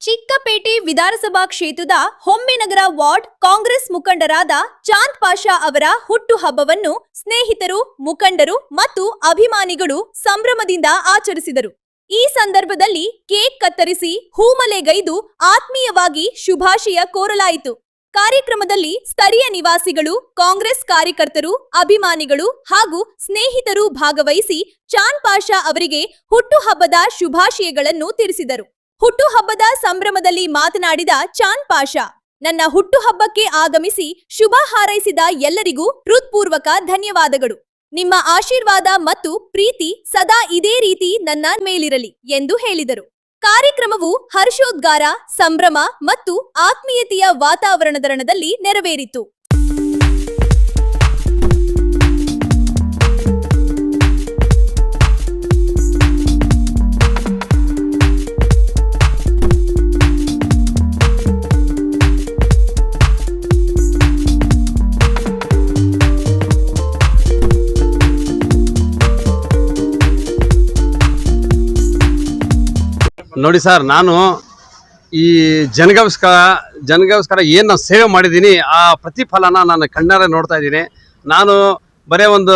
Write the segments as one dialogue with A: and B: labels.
A: ಚಿಕ್ಕಪೇಟೆ ವಿಧಾನಸಭಾ ಕ್ಷೇತ್ರದ ಹೊಮ್ಮೆನಗರ ವಾರ್ಡ್ ಕಾಂಗ್ರೆಸ್ ಮುಖಂಡರಾದ ಚಾಂದ್ ಪಾಷಾ ಅವರ ಹುಟ್ಟುಹಬ್ಬವನ್ನು ಸ್ನೇಹಿತರು, ಮುಖಂಡರು ಮತ್ತು ಅಭಿಮಾನಿಗಳು ಸಂಭ್ರಮದಿಂದ ಆಚರಿಸಿದರು. ಈ ಸಂದರ್ಭದಲ್ಲಿ ಕೇಕ್ ಕತ್ತರಿಸಿ ಹೂಮಲೆಗೈದು ಆತ್ಮೀಯವಾಗಿ ಶುಭಾಶಯ ಕೋರಲಾಯಿತು. ಕಾರ್ಯಕ್ರಮದಲ್ಲಿ ಸ್ಥಳೀಯ ನಿವಾಸಿಗಳು, ಕಾಂಗ್ರೆಸ್ ಕಾರ್ಯಕರ್ತರು, ಅಭಿಮಾನಿಗಳು ಹಾಗೂ ಸ್ನೇಹಿತರು ಭಾಗವಹಿಸಿ ಚಾಂದ್ ಪಾಷಾ ಅವರಿಗೆ ಹುಟ್ಟುಹಬ್ಬದ ಶುಭಾಶಯಗಳನ್ನು ತಿಳಿಸಿದರು. ಹುಟ್ಟುಹಬ್ಬದ ಸಂಭ್ರಮದಲ್ಲಿ ಮಾತನಾಡಿದ ಚಾಂದ್ ಪಾಷಾ, ನನ್ನ ಹುಟ್ಟುಹಬ್ಬಕ್ಕೆ ಆಗಮಿಸಿ ಶುಭ ಹಾರೈಸಿದ ಎಲ್ಲರಿಗೂ ಹೃತ್ಪೂರ್ವಕ ಧನ್ಯವಾದಗಳು. ನಿಮ್ಮ ಆಶೀರ್ವಾದ ಮತ್ತು ಪ್ರೀತಿ ಸದಾ ಇದೇ ರೀತಿ ನನ್ನ ಮೇಲಿರಲಿ ಎಂದು ಹೇಳಿದರು. ಕಾರ್ಯಕ್ರಮವು ಹರ್ಷೋದ್ಗಾರ, ಸಂಭ್ರಮ ಮತ್ತು ಆತ್ಮೀಯತೆಯ ವಾತಾವರಣದಲ್ಲಿ ನೆರವೇರಿತು.
B: ನೋಡಿ ಸರ್, ನಾನು ಈ ಜನಗೋಸ್ಕರ ಏನು ನಾನು ಸೇವೆ ಮಾಡಿದ್ದೀನಿ ಆ ಪ್ರತಿಫಲನ ನಾನು ಕಣ್ಣಾರೆ ನೋಡ್ತಾ ಇದ್ದೀನಿ. ನಾನು ಬರೇ ಒಂದು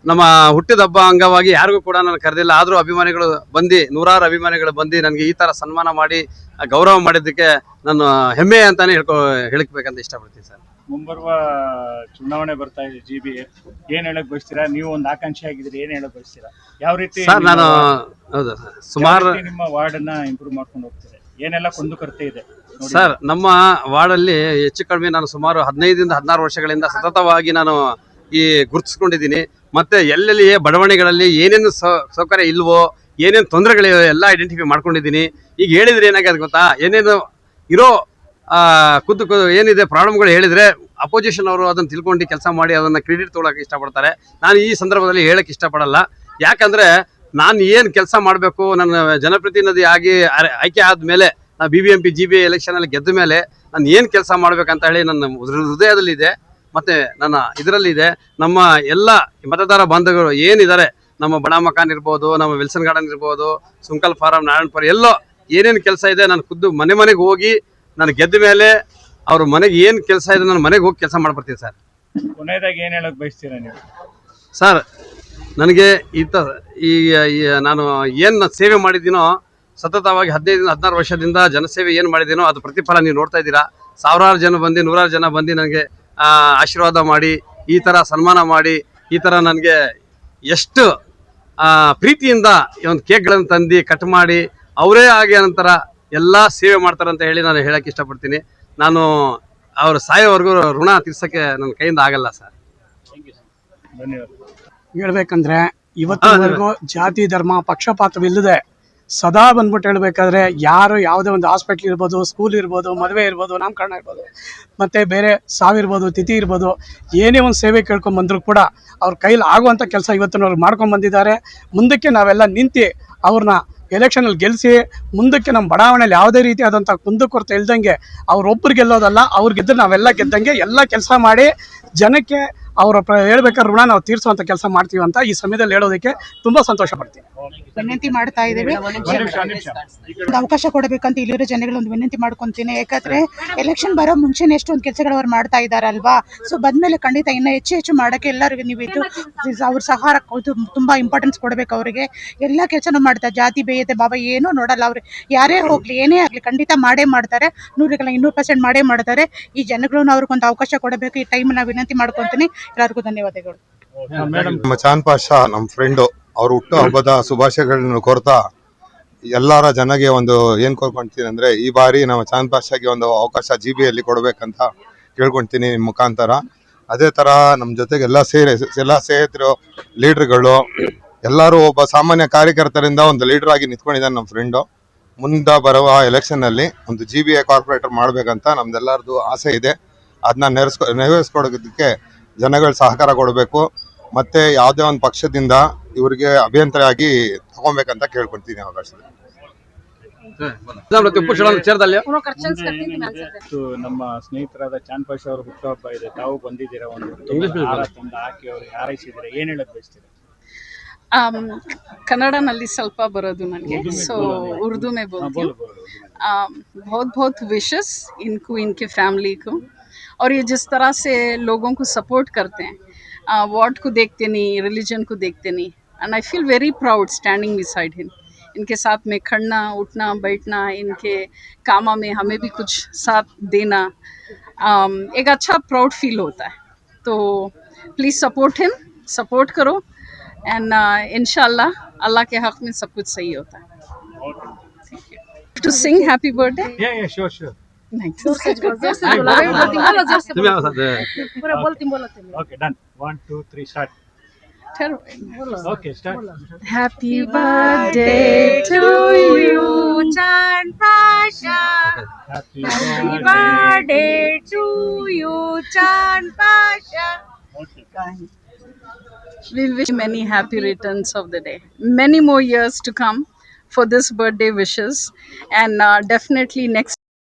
B: ನಮ್ಮ ಹುಟ್ಟಿದ ಹಬ್ಬ ಅಂಗವಾಗಿ ಯಾರಿಗೂ ಕೂಡ ನಾನು ಕರೆದಿಲ್ಲ. ಆದರೂ ಅಭಿಮಾನಿಗಳು ಬಂದು, ನೂರಾರು ಅಭಿಮಾನಿಗಳು ಬಂದು ನನಗೆ ಈ ಥರ ಸನ್ಮಾನ ಮಾಡಿ ಗೌರವ ಮಾಡಿದ್ದಕ್ಕೆ ನಾನು ಹೆಮ್ಮೆ ಅಂತಾನೆ ಹೇಳ್ಬೇಕಂತ ಇಷ್ಟಪಡ್ತೀನಿ ಸರ್.
C: ಮುಂಬರುವ ಚುನಾವಣೆ ಬರ್ತಾ ಇದೆ, GB ಏನ್ ಹೇಳಕ್ ಬಯಸ್ತೀರಾ? ನೀವು ಒಂದು ಆಕಾಂಕ್ಷಿ ಆಗಿದ್ರೆ ಏನ್ ಹೇಳಕ್ ಬಯಸ್ತೀರಾ? ಯಾವ ರೀತಿ
B: ಸರ್ ನಾನು ಹೌದು ಸರ್, ಸುಮಾರು
C: ನಿಮ್ಮ ವಾರ್ಡ್ ಅನ್ನ ಇಂಪ್ರೂವ್ ಮಾಡ್ಕೊಂಡು ಹೋಗ್ತೀರಾ? ಏನೆಲ್ಲ ಕುಂದುಕೊರತೆ ಇದೆ
B: ಸರ್? ನಮ್ಮ ವಾರ್ಡಲ್ಲಿ ಹೆಚ್ಚು ಕಡಿಮೆ ನಾನು ಸುಮಾರು 15ರಿಂದ 16 ವರ್ಷಗಳಿಂದ ಸತತವಾಗಿ ನಾನು ಈ ಗುರುತಿಸ್ಕೊಂಡಿದ್ದೀನಿ. ಮತ್ತೆ ಎಲ್ಲೆಲ್ಲಿ ಬಡಾವಣೆಗಳಲ್ಲಿ ಏನೇನು ಸೌಕರ್ಯ ಇಲ್ವೋ, ಏನೇನು ತೊಂದರೆಗಳಿವೆ ಎಲ್ಲ ಐಡೆಂಟಿಫೈ ಮಾಡ್ಕೊಂಡಿದ್ದೀನಿ. ಈಗ ಹೇಳಿದ್ರೆ ಏನಾಗಿದೆ ಗೊತ್ತಾ, ಏನೇನು ಇರೋ ಏನಿದೆ ಪ್ರಾಬ್ಲಮ್ಗಳು ಹೇಳಿದ್ರೆ ಅಪೋಸಿಷನ್ ಅವರು ಅದನ್ನು ತಿಳ್ಕೊಂಡು ಕೆಲಸ ಮಾಡಿ ಅದನ್ನು ಕ್ರೆಡಿಟ್ ತೊಗೊಳಕ್ಕೆ ಇಷ್ಟಪಡ್ತಾರೆ. ನಾನು ಈ ಸಂದರ್ಭದಲ್ಲಿ ಹೇಳಕ್ಕೆ ಇಷ್ಟಪಡಲ್ಲ. ಯಾಕಂದರೆ ನಾನು ಏನು ಕೆಲಸ ಮಾಡಬೇಕು, ನನ್ನ ಜನಪ್ರತಿನಿಧಿ ಆಗಿ ಆಯ್ಕೆ ಆದಮೇಲೆ ನಾನು BBMP GB ಎಲೆಕ್ಷನಲ್ಲಿ ಗೆದ್ದ ಮೇಲೆ ನಾನು ಏನು ಕೆಲಸ ಮಾಡಬೇಕಂತ ಹೇಳಿ ನನ್ನ ಹೃದಯದಲ್ಲಿದೆ ಮತ್ತು ನನ್ನ ಇದರಲ್ಲಿದೆ. ನಮ್ಮ ಎಲ್ಲ ಮತದಾರ ಬಾಂಧವರು ಏನಿದ್ದಾರೆ, ನಮ್ಮ ಬಡ ಮಕಾನ್ ಇರ್ಬೋದು, ನಮ್ಮ ವಿಲ್ಸನ್ ಗಾರ್ಡನ್ ಇರ್ಬೋದು, ಸುಂಕಲ್ ಫಾರಂ, ನಾರಾಯಣಪುರ, ಎಲ್ಲೋ ಏನೇನು ಕೆಲಸ ಇದೆ ನಾನು ಖುದ್ದು ಮನೆಗೆ ಹೋಗಿ ನಾನು ಗೆದ್ದ ಮೇಲೆ ಅವ್ರ ಮನೆಗೆ ಏನು ಕೆಲಸ ಇದೆ ನಾನು ಮನೆಗೆ ಹೋಗಿ ಕೆಲಸ ಮಾಡ್ಬರ್ತೀನಿ ಸರ್.
C: ಕೊನೆಯದಾಗಿ ಏನು ಹೇಳಕ್ ಬಯಸ್ತೀರಾ ನೀವು?
B: ಸರ್, ನನಗೆ ನಾನು ಏನು ಸೇವೆ ಮಾಡಿದ್ದೀನೋ ಸತತವಾಗಿ 15ರಿಂದ 16 ವರ್ಷದಿಂದ ಜನಸೇವೆ ಏನು ಮಾಡಿದ್ದೀನೋ ಅದು ಪ್ರತಿಫಲ ನೀವು ನೋಡ್ತಾ ಇದ್ದೀರಾ. ಸಾವಿರಾರು ಜನ ಬಂದು, ನೂರಾರು ಜನ ಬಂದು ನನಗೆ ಆಶೀರ್ವಾದ ಮಾಡಿ, ಈ ಥರ ಸನ್ಮಾನ ಮಾಡಿ, ಈ ಥರ ನನಗೆ ಎಷ್ಟು ಪ್ರೀತಿಯಿಂದ ಒಂದು ಕೇಕ್ಗಳನ್ನು ತಂದು ಕಟ್ ಮಾಡಿ ಅವರೇ ಆಗಿ ನಂತರ ಎಲ್ಲ ಸೇವೆ ಮಾಡ್ತಾರಂತ ಹೇಳಿ ನಾನು ಹೇಳಕ್ಕೆ ಇಷ್ಟಪಡ್ತೀನಿ. ನಾನು ಅವ್ರ ಸಾಯೋವರೆಗೂ ಋಣ ತೀರ್ಸೋಕ್ಕೆ ನನ್ನ ಕೈಯಿಂದ ಆಗಲ್ಲ ಸರ್.
C: ಧನ್ಯವಾದ.
D: ಹೇಳ್ಬೇಕಂದ್ರೆ ಇವತ್ತಿನವರೆಗೂ ಜಾತಿ ಧರ್ಮ ಪಕ್ಷಪಾತವಿಲ್ಲದೆ ಸದಾ ಬಂದ್ಬಿಟ್ಟು ಹೇಳ್ಬೇಕಾದ್ರೆ ಯಾರು ಯಾವುದೇ ಒಂದು ಹಾಸ್ಪಿಟ್ಲ್ ಇರ್ಬೋದು, ಸ್ಕೂಲ್ ಇರ್ಬೋದು, ಮದುವೆ ಇರ್ಬೋದು, ನಾಮಕರಣ ಇರ್ಬೋದು, ಮತ್ತು ಬೇರೆ ಸಾವಿರ್ಬೋದು, ತಿಥಿ ಇರ್ಬೋದು, ಏನೇ ಒಂದು ಸೇವೆ ಕೇಳ್ಕೊಂಬಂದರೂ ಕೂಡ ಅವ್ರ ಕೈಲಿ ಆಗುವಂಥ ಕೆಲಸ ಇವತ್ತಿನವ್ರಿಗೆ ಮಾಡ್ಕೊಂಬಂದಿದ್ದಾರೆ. ಮುಂದಕ್ಕೆ ನಾವೆಲ್ಲ ನಿಂತು ಅವ್ರನ್ನ ಎಲೆಕ್ಷನಲ್ಲಿ ಗೆಲ್ಲಿಸಿ ಮುಂದಕ್ಕೆ ನಮ್ಮ ಬಡಾವಣೆಯಲ್ಲಿ ಯಾವುದೇ ರೀತಿಯಾದಂಥ ಕುಂದುಕೊರತೆ ಇಲ್ದಂಗೆ ಅವ್ರೊಬ್ಬರು ಗೆಲ್ಲೋದಲ್ಲ, ಅವ್ರು ಗೆದ್ದರೆ ನಾವೆಲ್ಲ ಗೆದ್ದಂಗೆ ಎಲ್ಲ ಕೆಲಸ ಮಾಡಿ ಜನಕ್ಕೆ ಅವರ ಹೇಳ್ಬೇಕಾದ್ರೆ ಋಣ ನಾವು ತೀರಿಸುವಂಥ ಕೆಲಸ ಮಾಡ್ತೀವಿ ಅಂತ ಈ ಸಮಯದಲ್ಲಿ ಹೇಳೋದಕ್ಕೆ ತುಂಬ ಸಂತೋಷ ಪಡ್ತೀನಿ.
E: ವಿನಂತಿ ಮಾಡ್ತಾ ಇದ್ದೀವಿ, ಒಂದು ಅವಕಾಶ ಕೊಡಬೇಕಂತ ಇಲ್ಲಿರೋ ಜನಗಳು ಒಂದು ವಿನಂತಿ ಮಾಡ್ಕೊತೀನಿ. ಯಾಕಂದ್ರೆ ಎಲೆಕ್ಷನ್ ಬರೋ ಮುಂಚೆನೇ ಎಷ್ಟೊಂದು ಕೆಲಸಗಳು ಅವ್ರು ಮಾಡ್ತಾ ಇದ್ದಾರಲ್ವಾ. ಸೊ ಬಂದ್ಮೇಲೆ ಖಂಡಿತ ಇನ್ನೂ ಹೆಚ್ಚು ಮಾಡೋಕ್ಕೆ ಎಲ್ಲರಿಗೂ ನೀವು ಇದು ಅವ್ರ ಸಹಾರ ತುಂಬಾ ಇಂಪಾರ್ಟೆನ್ಸ್ ಕೊಡಬೇಕು. ಅವರಿಗೆ ಎಲ್ಲ ಕೆಲಸನೂ ಮಾಡ್ತಾರೆ, ಜಾತಿ ಭೇದ ಭಾವ ಏನೂ ನೋಡಲ್ಲ. ಅವ್ರು ಯಾರೇ ಹೋಗ್ಲಿ, ಏನೇ ಆಗಲಿ ಖಂಡಿತ ಮಾಡೇ ಮಾಡ್ತಾರೆ, 100% ಮಾಡೇ ಮಾಡ್ತಾರೆ. ಈ ಜನಗಳನ್ನು ಅವ್ರಿಗೊಂದು ಅವಕಾಶ ಕೊಡಬೇಕು. ಈ ಟೈಮ್ ನಾವು ವಿನಂತಿ ಮಾಡ್ಕೊತೀನಿ. ಎಲ್ಲರಿಗೂ ಧನ್ಯವಾದಗಳು.
F: ನಮ್ಮ ಚಾಂದ್ ಪಾಷಾ ನಮ್ಮ ಫ್ರೆಂಡು, ಅವ್ರ ಹುಟ್ಟು ಹಬ್ಬದ ಶುಭಾಶಯಗಳನ್ನು ಕೋರ್ತಾ ಎಲ್ಲರ ಜನಗೆ ಒಂದು ಏನು ಕೋರ್ಕೊಂತೀನಿ ಅಂದರೆ, ಈ ಬಾರಿ ನಮ್ಮ ಚಾಂದ್ ಪಾಷಾಗೆ ಒಂದು ಅವಕಾಶ GB ಕೊಡಬೇಕಂತ ಕೇಳ್ಕೊಳ್ತೀನಿ ನಿಮ್ಮ ಮುಖಾಂತರ. ಅದೇ ಥರ ನಮ್ಮ ಜೊತೆಗೆ ಎಲ್ಲ ಸ್ನೇಹಿತರು, ಲೀಡ್ರ್ಗಳು ಎಲ್ಲರೂ ಒಬ್ಬ ಸಾಮಾನ್ಯ ಕಾರ್ಯಕರ್ತರಿಂದ ಒಂದು ಲೀಡರ್ ಆಗಿ ನಿಂತ್ಕೊಂಡಿದ್ದಾನೆ ನಮ್ಮ ಫ್ರೆಂಡು. ಮುಂದೆ ಬರುವ ಎಲೆಕ್ಷನ್ನಲ್ಲಿ ಒಂದು GBA ಕಾರ್ಪೊರೇಟರ್ ಮಾಡಬೇಕಂತ ನಮ್ದೆಲ್ಲರದು ಆಸೆ ಇದೆ. ಅದನ್ನ ನೆರವೇರಿಸ್ಕೊಡೋದಕ್ಕೆ ಜನಗಳು ಸಹಕಾರ ಕೊಡಬೇಕು. ಮತ್ತು ಯಾವುದೇ ಒಂದು ಪಕ್ಷದಿಂದ ಇವರಿಗೆ ಅಭಿಯಂತರಾಗಿ ತಗೊಬೇಕಂತ ಕೇಳ್ಕೊಳ್ತೀನಿ ಅವಕಾಶದಲ್ಲಿ.
C: ನಮ್ಮ ಸ್ನೇಹಿತರಾದ ಚಾಂದ್ ಪಾಷಾ ಅವರು ಹುಟ್ಟುಹಬ್ಬ ಇದೆ, ತಾವು ಬಂದಿದ್ದೀರಾ, ಒಂದು ಹಾಕಿ ಅವ್ರಿಗೆ ಹಾರೈಸಿದ್ದೀರಾ, ಏನ್ ಹೇಳಕ್ ಬಯಸ್ತೀರಾ?
G: ಕನ್ನಡನಲ್ಲಿ ಸ್ವಲ್ಪ ಬರೋದು ನನಗೆ ಸೊ उर्दू में बोलती हूँ बहुत बहुत विशेस इनको इनके फैमिली को और ये जिस तरह से लोगों को सपोर्ट करते हैं वार्ड को देखते नहीं रिलीजन को देखते नहीं and I feel very proud standing beside him इनके साथ में खड़ना उठना बैठना इनके कामा में हमें भी कुछ साथ देना एक अच्छा प्राउड फील होता है तो प्लीज़ सपोर्ट हिम सपोर्ट करो एंड इंशाल्लाह अल्लाह के हक में सब कुछ सही होता है to sing happy birthday
C: sure sure
B: तुम्ही आवाज
C: okay done 1 2 3 start okay start
G: Happy birthday to you, Chand Pasha.
C: Happy
G: Birthday to you, Chand Pasha. We wish many happy returns of the day. Many more years to come for this birthday wishes, and definitely next.